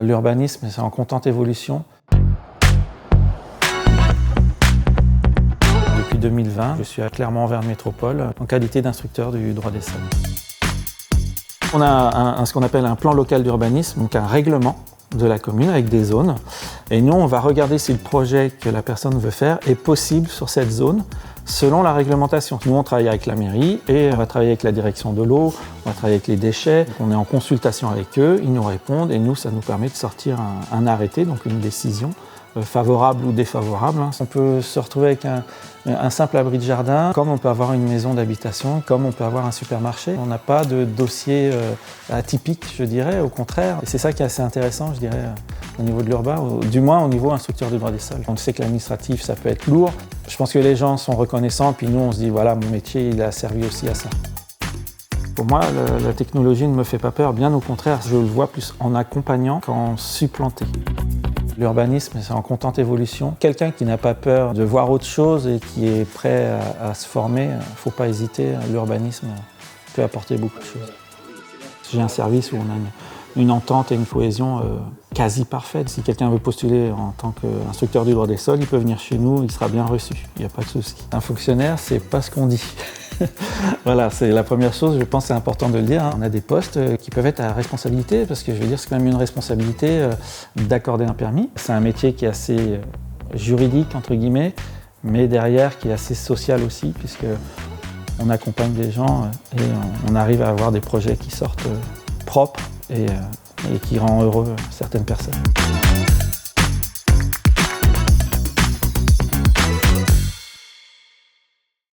L'urbanisme, c'est en constante évolution. Depuis 2020, je suis à Clermont-Auvergne Métropole en qualité d'instructeur du droit des sols. On a ce qu'on appelle un plan local d'urbanisme, donc un règlement de la commune avec des zones. Et nous, on va regarder si le projet que la personne veut faire est possible sur cette zone selon la réglementation. Nous, on travaille avec la mairie et on va travailler avec la direction de l'eau, on va travailler avec les déchets. On est en consultation avec eux, ils nous répondent et nous, ça nous permet de sortir un arrêté, donc une décision favorable ou défavorable. On peut se retrouver avec un simple abri de jardin, comme on peut avoir une maison d'habitation, comme on peut avoir un supermarché. On n'a pas de dossier atypique, je dirais, au contraire. Et c'est ça qui est assez intéressant, je dirais, au niveau de l'urbain, du moins au niveau instructeur du droit des sols. On sait que l'administratif, ça peut être lourd. Je pense que les gens sont reconnaissants, puis nous, on se dit, voilà, mon métier, il a servi aussi à ça. Pour moi, la technologie ne me fait pas peur, bien au contraire, je le vois plus en accompagnant qu'en supplanter. L'urbanisme, c'est en constante évolution. Quelqu'un qui n'a pas peur de voir autre chose et qui est prêt à se former, il ne faut pas hésiter. L'urbanisme peut apporter beaucoup de choses. J'ai un service où on a une entente et une cohésion quasi parfaite. Si quelqu'un veut postuler en tant qu'instructeur du droit des sols, il peut venir chez nous, il sera bien reçu, il n'y a pas de souci. Un fonctionnaire, c'est pas ce qu'on dit. Voilà, c'est la première chose, je pense que c'est important de le dire. On a des postes qui peuvent être à responsabilité, parce que je veux dire, c'est quand même une responsabilité d'accorder un permis. C'est un métier qui est assez juridique, entre guillemets, mais derrière qui est assez social aussi, puisque on accompagne les gens et on arrive à avoir des projets qui sortent propres et qui rendent heureux certaines personnes.